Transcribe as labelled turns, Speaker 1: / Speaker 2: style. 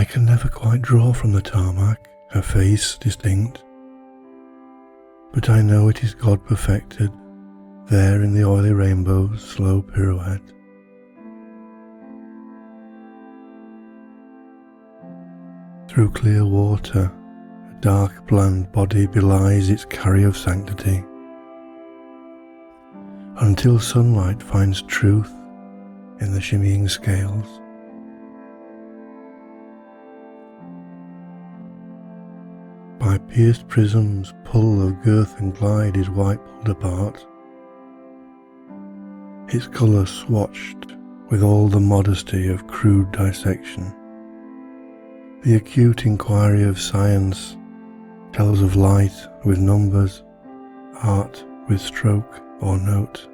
Speaker 1: I can never quite draw from the tarmac a face distinct, but I know it is God perfected there in the oily rainbow's slow pirouette. Through clear water, a dark bland body belies its carry of sanctity, until sunlight finds truth in the shimmying scales. By pierced prisms, pull of girth and glide is white pulled apart, its colour swatched with all the modesty of crude dissection. The acute inquiry of science tells of light with numbers, art with stroke or note.